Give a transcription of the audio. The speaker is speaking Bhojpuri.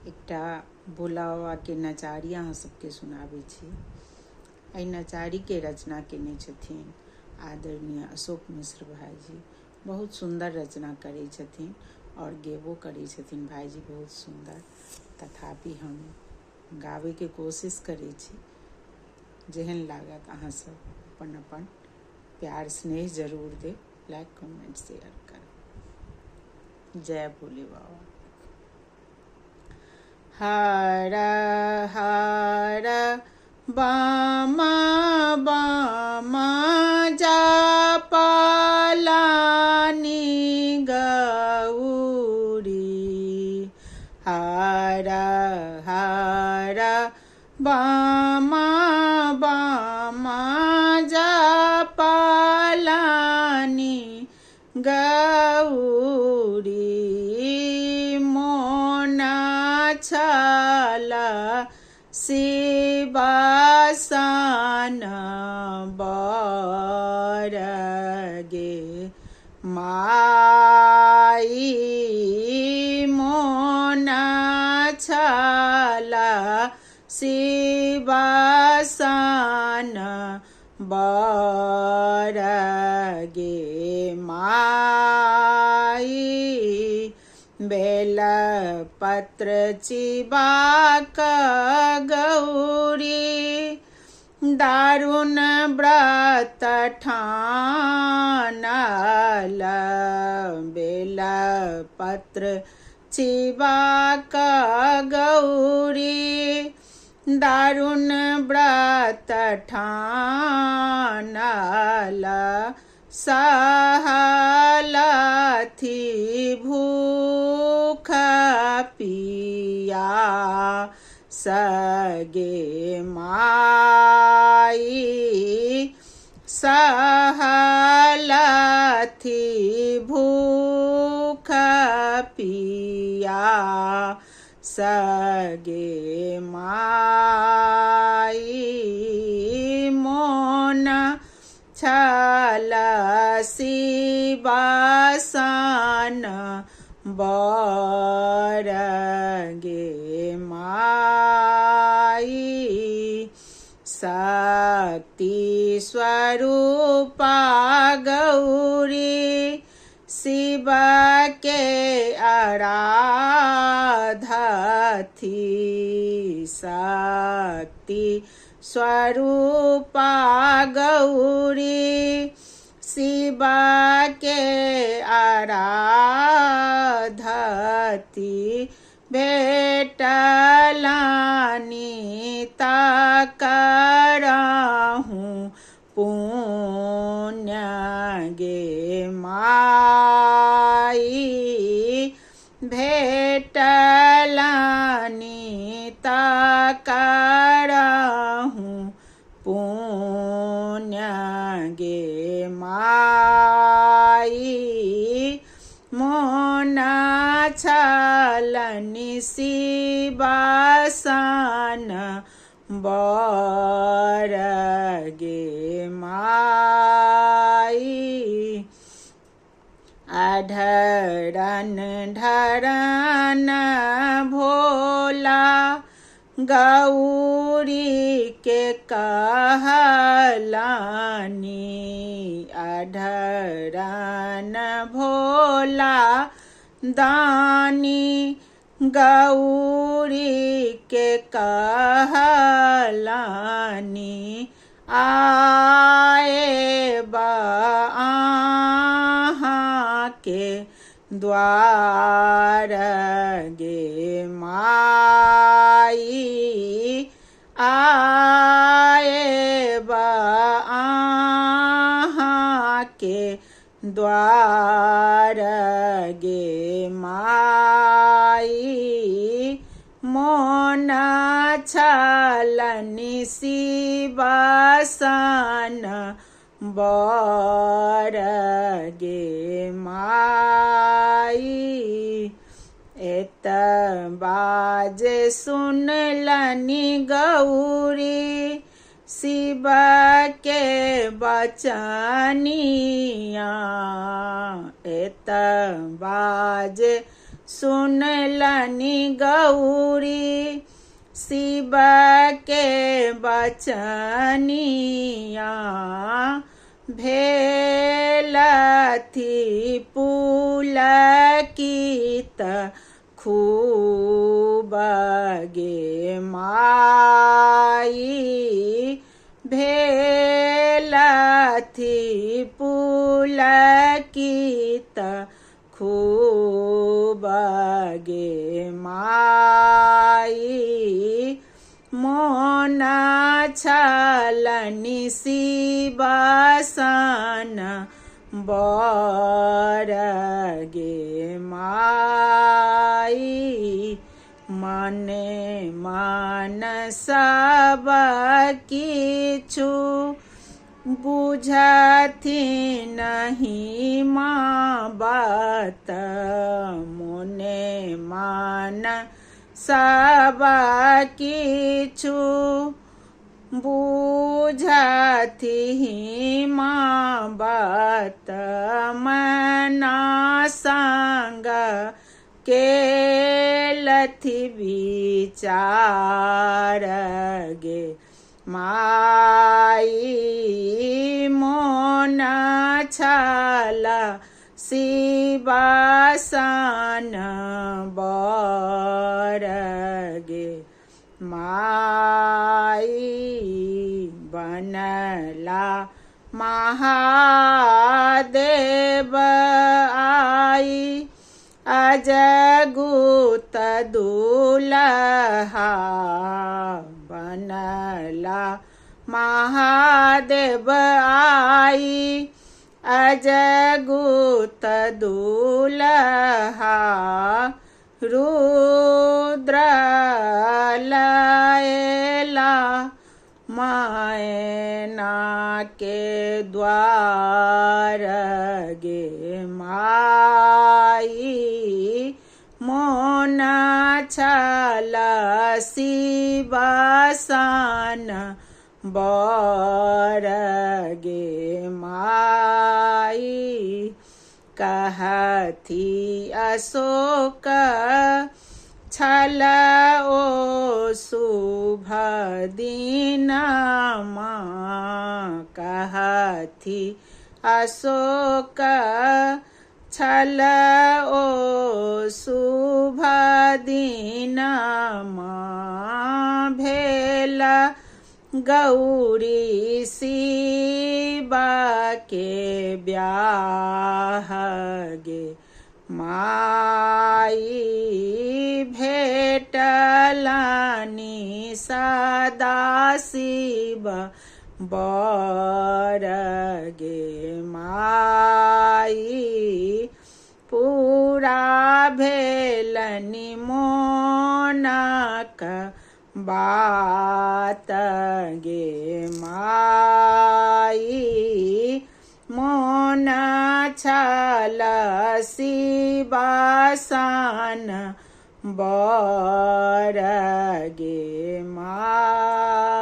एकटा भोला बाबा के नचारी अहाँ सबके सुनाबै छी। एहि नचारी के रचना केने छथिन आदरणीय अशोक मिश्र भाईजी। बहुत सुंदर रचना करै छथिन और गेबो करै छथिन भाईजी बहुत सुंदर। तथापि हम गाबै के कोशिश करै छी। जेहन लागत अहाँ सब अपन अपन प्यार स्नेह जरूर दे, लाइक कमेंट शेयर कर। जय भोले बाबा। हर हर बामा बामा जापालानी गौरी। हर हर बामा बामा जापालानी गौरी। छला शिवासन बरगे माई। मोना छला शिवासन बरगे माई। बेल पत्र चिबाक गौरी। दारुण व्रत ठानल। बेल पत्र चिबाक गौरी। दारुण व्रत ठानल। सहलथी भूख पिया सगे माई। सहलथी भूख पिया सगे माई। मोन छल शिवासन बरगे माई। शक्ति स्वरूपा गौरी। शिव के आराधथी। शक्ति स्वरूपा गौरी। शिव के आराधती। भेटलानी तकरहूँ पुण्य गे माई। भेटलानी तकरहूँ पुण्य गे माई। मोना छलनि शिवासन बरगे माई। अढरन ढरन भोला गौरी के कहलानी। अढरन भोला दानी गौरी के कहलानी। आए आहाँ के द्वार गे माई। आए आहाँ के द्वार गे माई। मोना छलनि शिवासन बरगे माई। एत बाजे सुनलनि गौरी। शिव के बचनिया। एत बाजे सुनलनि गौरी शिव के बचनिया भेलथि पुलकित खूब गे माई भेलथि पुलकित खूब गे माई मोन छलनि शिव सन बर गे माई मने मन सब किछु बुझथि नहीं माँ बात मोने मन सब किछु बुझथि माँ बात मना संग केलथि विचार गे माई मोन छल शिव सन बर गे माई बनला महादेव आई अजगुत दूल्हा बनला महादेव आई अजगुत दूल्हा रुद्र लैला मैना के द्वार गे माई मोन छल शिव सन बर गे माई कहथि अशोक छल ओ शुभ दिनमा कहथि अशोक छल ओ शुभ दिनमा भेल गौरी शिव के ब्याह गे माई भेटलनि सदा शिव बर गे माई पूरा भेलनि मोनक बात गे माई मोन छल शिव सन बर गे माई।